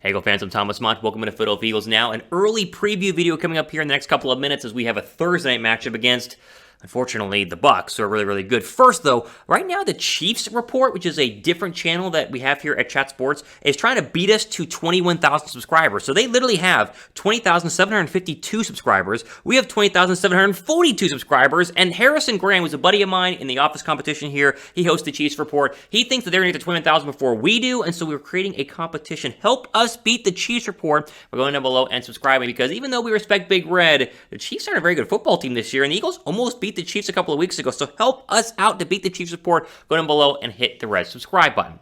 Hey, Eagle fans, I'm Thomas Mott. Welcome to Foot of Eagles Now. An early preview video coming up here in the next couple of minutes as we have a Thursday night matchup against, unfortunately, the Bucs, who are really, really good. First, though, right now the Chiefs Report, which is a different channel that we have here at Chat Sports, is trying to beat us to 21,000 subscribers. So they literally have 20,752 subscribers. We have 20,742 subscribers, and Harrison Graham, who's a buddy of mine in the office competition here, he hosts the Chiefs Report. He thinks that they're going to get to 21,000 before we do, and so we're creating a competition. Help us beat the Chiefs Report by going down below and subscribing, because even though we respect Big Red, the Chiefs aren't a very good football team this year, and the Eagles almost beat the Chiefs a couple of weeks ago. So help us out to beat the Chiefs Report. Go down below and hit the red subscribe button.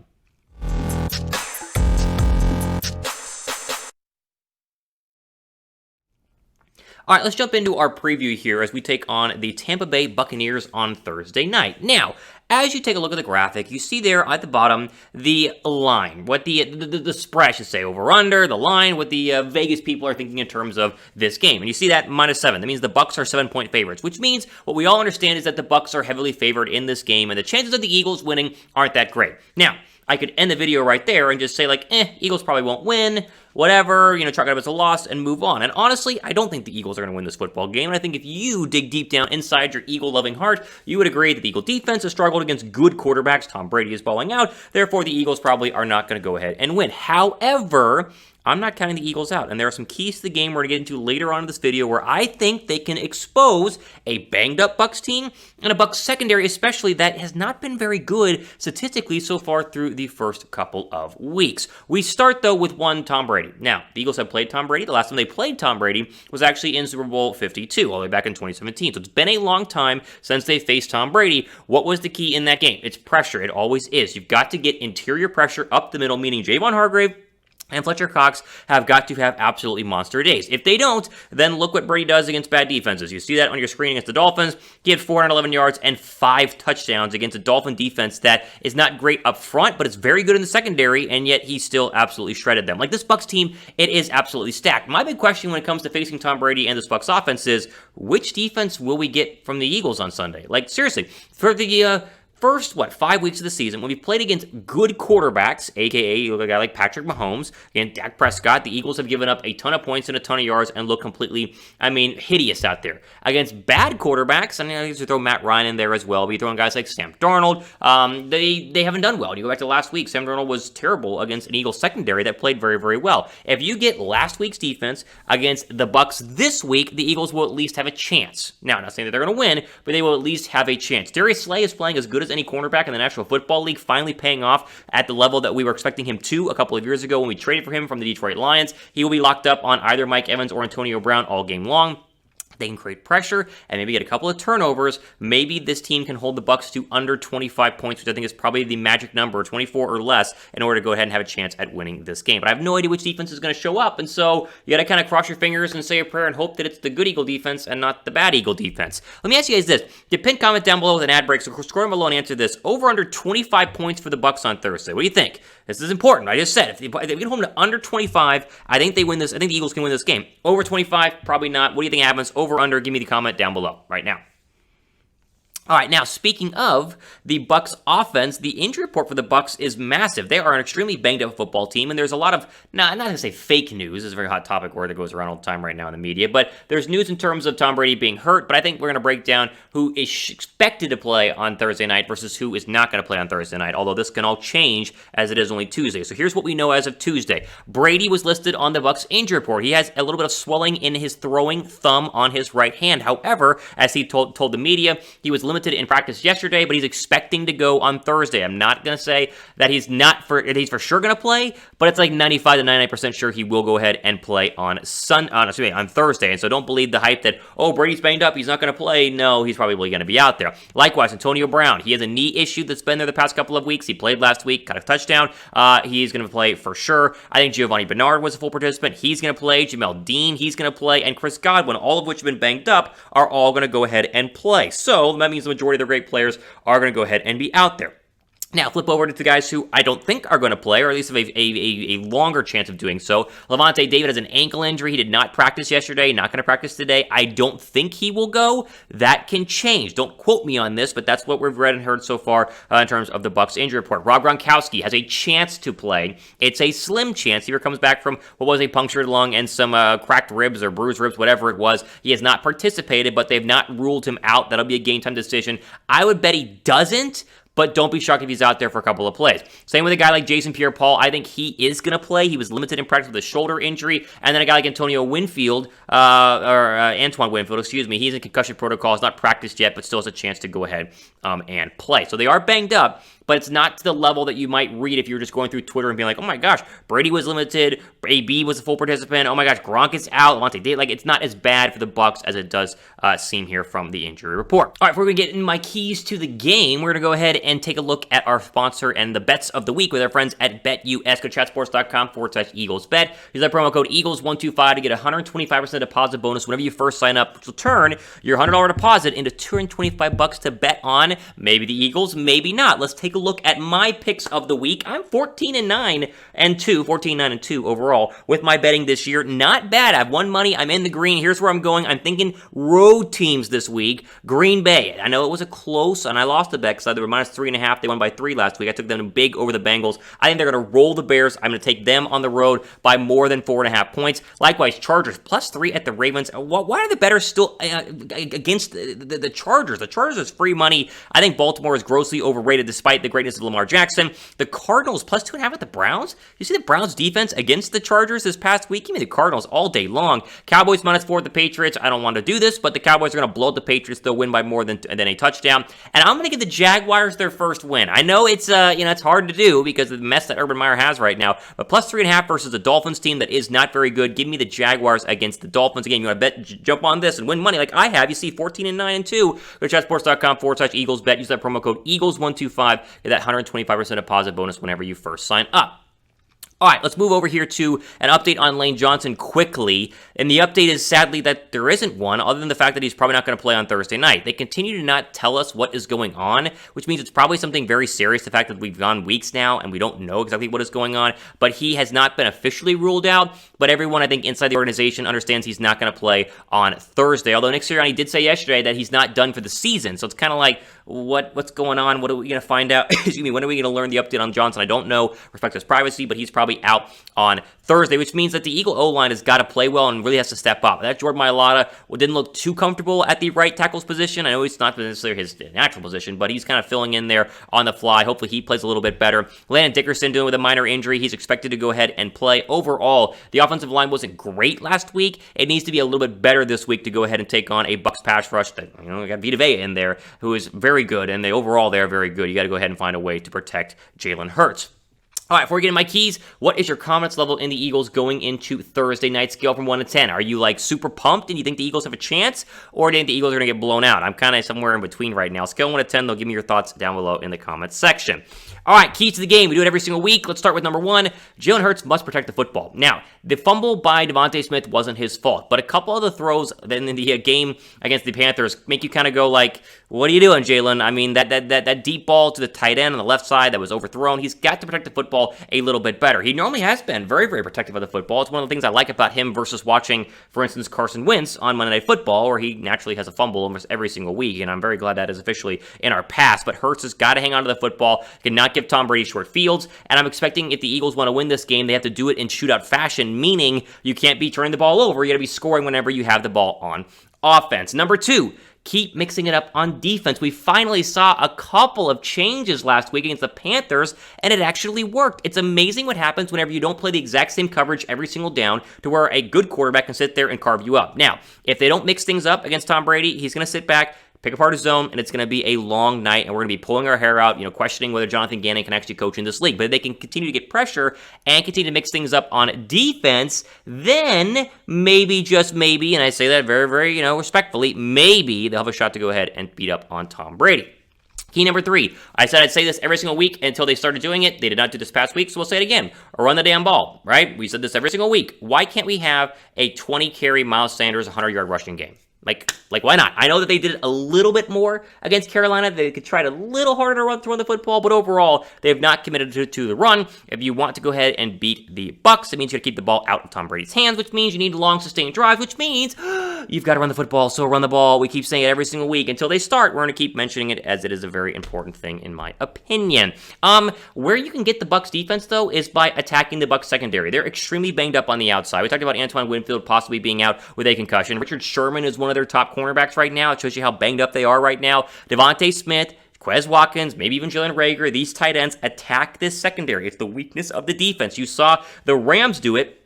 All right, let's jump into our preview here as we take on the Tampa Bay Buccaneers on Thursday night. Now, as you take a look at the graphic, you see there at the bottom the line, what the spread, I should say, over-under, the line, what the Vegas people are thinking in terms of this game. And you see that -7. That means the Bucs are 7-point favorites, which means what we all understand is that the Bucs are heavily favored in this game, and the chances of the Eagles winning aren't that great. Now, I could end the video right there and just say, like, Eagles probably won't win, whatever, chalk it up as a loss and move on. And honestly, I don't think the Eagles are going to win this football game. And I think if you dig deep down inside your Eagle-loving heart, you would agree that the Eagle defense has struggled against good quarterbacks. Tom Brady is balling out. Therefore, the Eagles probably are not going to go ahead and win. However, I'm not counting the Eagles out, and there are some keys to the game we're going to get into later on in this video where I think they can expose a banged-up Bucs team and a Bucs secondary especially that has not been very good statistically so far through the first couple of weeks. We start, though, with one Tom Brady. Now, the Eagles have played Tom Brady. The last time they played Tom Brady was actually in Super Bowl 52, all the way back in 2017. So it's been a long time since they faced Tom Brady. What was the key in that game? It's pressure. It always is. You've got to get interior pressure up the middle, meaning Javon Hargrave and Fletcher Cox have got to have absolutely monster days. If they don't, then look what Brady does against bad defenses. You see that on your screen against the Dolphins. He had 411 yards and 5 touchdowns against a Dolphin defense that is not great up front, but it's very good in the secondary, and yet he still absolutely shredded them. Like this Bucs team, it is absolutely stacked. My big question when it comes to facing Tom Brady and this Bucs offense is, which defense will we get from the Eagles on Sunday? Like, seriously, for the first, 5 weeks of the season, when we played against good quarterbacks, a.k.a. a guy like Patrick Mahomes and Dak Prescott, the Eagles have given up a ton of points and a ton of yards and look completely, hideous out there. Against bad quarterbacks, I used to throw Matt Ryan in there as well, but you're throwing guys like Sam Darnold, they haven't done well. You go back to last week, Sam Darnold was terrible against an Eagles secondary that played very, very well. If you get last week's defense against the Bucs this week, the Eagles will at least have a chance. Now, I'm not saying that they're going to win, but they will at least have a chance. Darius Slay is playing as good as any cornerback in the National Football League, finally paying off at the level that we were expecting him to a couple of years ago when we traded for him from the Detroit Lions. He will be locked up on either Mike Evans or Antonio Brown all game long. They can create pressure and maybe get a couple of turnovers. Maybe this team can hold the Bucs to under 25 points, which I think is probably the magic number, 24 or less, in order to go ahead and have a chance at winning this game. But I have no idea which defense is going to show up, and so you got to kind of cross your fingers and say a prayer and hope that it's the good Eagle defense and not the bad Eagle defense. Let me ask you guys this. Pin comment down below with an ad break, so scroll below and answer this. Over under 25 points for the Bucs on Thursday. What do you think? This is important. I just said, if they get home to under 25, I think they win this. I think the Eagles can win this game. Over 25, probably not. What do you think happens? Over, under, give me the comment down below right now. All right, now speaking of the Bucs offense, the injury report for the Bucs is massive. They are an extremely banged-up football team, and there's a lot of, not going to say fake news, is a very hot topic word that goes around all the time right now in the media, but there's news in terms of Tom Brady being hurt, but I think we're going to break down who is expected to play on Thursday night versus who is not going to play on Thursday night, although this can all change as it is only Tuesday. So here's what we know as of Tuesday. Brady was listed on the Bucs injury report. He has a little bit of swelling in his throwing thumb on his right hand. However, as he told the media, he was limited in practice yesterday, but he's expecting to go on Thursday. I'm not going to say that he's for sure going to play, but it's like 95 to 99% sure he will go ahead and play on Thursday. And so don't believe the hype that, Brady's banged up, he's not going to play. No, he's probably going to be out there. Likewise, Antonio Brown, he has a knee issue that's been there the past couple of weeks. He played last week, got a touchdown. He's going to play for sure. I think Giovanni Bernard was a full participant. He's going to play. Jamel Dean, he's going to play. And Chris Godwin, all of which have been banged up, are all going to go ahead and play. So that means the majority of the great players are going to go ahead and be out there. Now, flip over to the guys who I don't think are going to play, or at least have a longer chance of doing so. Levante David has an ankle injury. He did not practice yesterday, not going to practice today. I don't think he will go. That can change. Don't quote me on this, but that's what we've read and heard so far in terms of the Bucs injury report. Rob Gronkowski has a chance to play. It's a slim chance. He comes back from what was a punctured lung and some cracked ribs or bruised ribs, whatever it was. He has not participated, but they've not ruled him out. That'll be a game time decision. I would bet he doesn't, but don't be shocked if he's out there for a couple of plays. Same with a guy like Jason Pierre-Paul. I think he is going to play. He was limited in practice with a shoulder injury. And then a guy like Antonio Winfield, Antoine Winfield, excuse me, he's in concussion protocol. He's not practiced yet, but still has a chance to go ahead and play. So they are banged up, but it's not to the level that you might read if you were just going through Twitter and being like, oh my gosh, Brady was limited, AB was a full participant, oh my gosh, Gronk is out, Levante David. Like, it's not as bad for the Bucs as it does seem here from the injury report. All right, before we get in my keys to the game, we're going to go ahead and take a look at our sponsor and the bets of the week with our friends at BetUS. Go to chatsports.com/EaglesBet. Use that promo code EAGLES125 to get a 125% deposit bonus whenever you first sign up, which will turn your $100 deposit into $225 to bet on. Maybe the Eagles, maybe not. Let's take a look at my picks of the week. I'm 14-9 overall with my betting this year. Not bad. I've won money. I'm in the green. Here's where I'm going. I'm thinking road teams this week. Green Bay. I know it was a close, and I lost a bet because they were -3.5. They won by 3 last week. I took them big over the Bengals. I think they're going to roll the Bears. I'm going to take them on the road by more than 4.5 points. Likewise, Chargers +3 at the Ravens. Why are the bettors still against the Chargers? The Chargers is free money. I think Baltimore is grossly overrated despite the greatness of Lamar Jackson. The Cardinals +2.5 at the Browns. You see the Browns defense against the Chargers this past week? Give me the Cardinals all day long. Cowboys -4 at the Patriots. I don't want to do this, but the Cowboys are going to blow the Patriots. They'll win by more than a touchdown. And I'm going to give the Jaguars their first win. I know it's it's hard to do because of the mess that Urban Meyer has right now, but +3.5 versus the Dolphins team that is not very good. Give me the Jaguars against the Dolphins. Again, you want to bet, jump on this and win money like I have. You see 14-9 Go to chatsports.com/EaglesBet. Use that promo code EAGLES125. Get that 125% deposit bonus whenever you first sign up. All right, let's move over here to an update on Lane Johnson quickly. And the update is sadly that there isn't one, other than the fact that he's probably not going to play on Thursday night. They continue to not tell us what is going on, which means it's probably something very serious, the fact that we've gone weeks now and we don't know exactly what is going on. But he has not been officially ruled out, but everyone, I think, inside the organization understands he's not going to play on Thursday. Although Nick Sirianni did say yesterday that he's not done for the season. So it's kind of like, what's going on? What are we going to find out? Excuse me, when are we going to learn the update on Johnson? I don't know, respect his privacy, but he's probably out on Thursday, which means that the Eagle O-line has got to play well and really has to step up. That Jordan Mailata didn't look too comfortable at the right tackle's position. I know it's not necessarily his natural position, but he's kind of filling in there on the fly. Hopefully he plays a little bit better. Landon Dickerson dealing with a minor injury. He's expected to go ahead and play. Overall, the offensive line wasn't great last week. It needs to be a little bit better this week to go ahead and take on a Bucs pass rush that, we got Vita Vea in there, who is very good, and overall they're very good. You got to go ahead and find a way to protect Jalen Hurts. All right, before we get into my keys, what is your confidence level in the Eagles going into Thursday night? Scale from 1 to 10. Are you like super pumped and you think the Eagles have a chance, or do you think the Eagles are going to get blown out? I'm kind of somewhere in between right now. Scale 1 to 10, though, give me your thoughts down below in the comments section. All right, keys to the game. We do it every single week. Let's start with number 1. Jalen Hurts must protect the football. Now, the fumble by Devontae Smith wasn't his fault, but a couple of the throws in the game against the Panthers make you kind of go like, what are you doing, Jalen? I mean, that deep ball to the tight end on the left side that was overthrown, he's got to protect the football a little bit better. He normally has been very, very protective of the football. It's one of the things I like about him versus watching, for instance, Carson Wentz on Monday Night Football, where he naturally has a fumble almost every single week, and I'm very glad that is officially in our past. But Hurts has got to hang on to the football, cannot give Tom Brady short fields, and I'm expecting if the Eagles want to win this game, they have to do it in shootout fashion, meaning you can't be turning the ball over. You got to be scoring whenever you have the ball on offense. Number 2, keep mixing it up on defense. We finally saw a couple of changes last week against the Panthers, and it actually worked. It's amazing what happens whenever you don't play the exact same coverage every single down to where a good quarterback can sit there and carve you up. Now, if they don't mix things up against Tom Brady, he's going to sit back, pick apart his zone, and it's going to be a long night, and we're going to be pulling our hair out, questioning whether Jonathan Gannon can actually coach in this league. But if they can continue to get pressure and continue to mix things up on defense, then maybe, just maybe, and I say that very, very, respectfully, maybe they'll have a shot to go ahead and beat up on Tom Brady. Key number 3, I said I'd say this every single week until they started doing it. They did not do this past week, so we'll say it again. Run the damn ball, right? We said this every single week. Why can't we have a 20-carry Miles Sanders 100-yard rushing game? Like why not? I know that they did a little bit more against Carolina. They could try a little harder to run the football, but overall, they have not committed to the run. If you want to go ahead and beat the Bucs, it means you got to keep the ball out of Tom Brady's hands, which means you need long, sustained drives, which means you've got to run the football. So run the ball. We keep saying it every single week until they start. We're going to keep mentioning it as it is a very important thing in my opinion. Where you can get the Bucs defense though is by attacking the Bucs secondary. They're extremely banged up on the outside. We talked about Antoine Winfield possibly being out with a concussion. Richard Sherman is one of their top cornerbacks right now. It shows you how banged up they are right now. Devontae Smith, Quez Watkins, maybe even Jalen Reagor, these tight ends attack this secondary. It's the weakness of the defense. You saw the Rams do it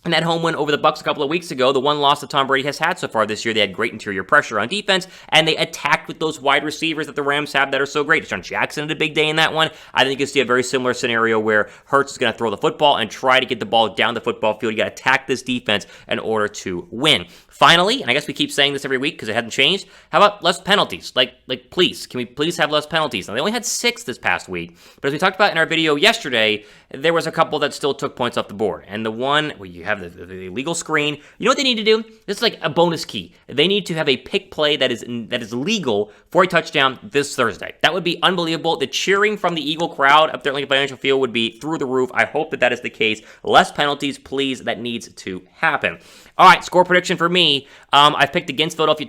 in that home win over the Bucs a couple of weeks ago. The one loss that Tom Brady has had so far this year. They had great interior pressure on defense, and they attacked with those wide receivers that the Rams have that are so great. Deshaun Jackson had a big day in that one. I think you'll see a very similar scenario where Hurts is going to throw the football and try to get the ball down the football field. You got to attack this defense in order to win. Finally, and I guess we keep saying this every week because it hasn't changed, how about less penalties? Like please, can we please have less penalties? Now, they only had 6 this past week, but as we talked about in our video yesterday, there was a couple that still took points off the board. And the one where you have the illegal screen, you know what they need to do? This is like a bonus key. They need to have a pick play that is legal for a touchdown this Thursday. That would be unbelievable. The cheering from the Eagle crowd up there at Lincoln Financial Field would be through the roof. I hope that is the case. Less penalties, please. That needs to happen. All right, score prediction for me. I've picked against Philadelphia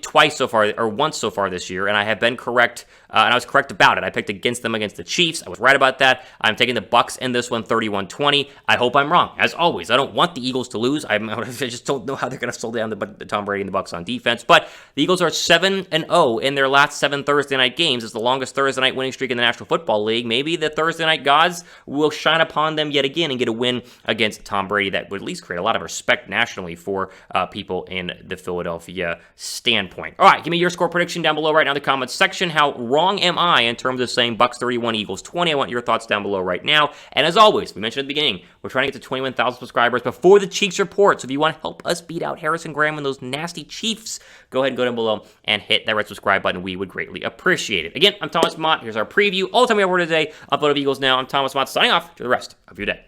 once so far this year, and I have been correct, and I was correct about it. I picked against them against the Chiefs. I was right about that. I'm taking the Bucs in this one, 31-20. I hope I'm wrong. As always, I don't want the Eagles to lose. I just don't know how they're going to slow down the Tom Brady and the Bucs on defense. But the Eagles are 7-0 in their last 7 Thursday night games. It's the longest Thursday night winning streak in the National Football League. Maybe the Thursday night gods will shine upon them yet again and get a win against Tom Brady that would at least create a lot of respect nationally for people in the Philadelphia standpoint. All right, give me your score prediction down below right now in the comments section. How wrong am I in terms of saying Bucs 31, Eagles 20? I want your thoughts down below right now. And as always, we mentioned at the beginning, we're trying to get to 21,000 subscribers before the Chiefs report. So if you want to help us beat out Harrison Graham and those nasty Chiefs, go ahead and go down below and hit that red subscribe button. We would greatly appreciate it. Again, I'm Thomas Mott. Here's our preview. All the time we have for today on Blowout Eagles Now. I'm Thomas Mott signing off to the rest of your day.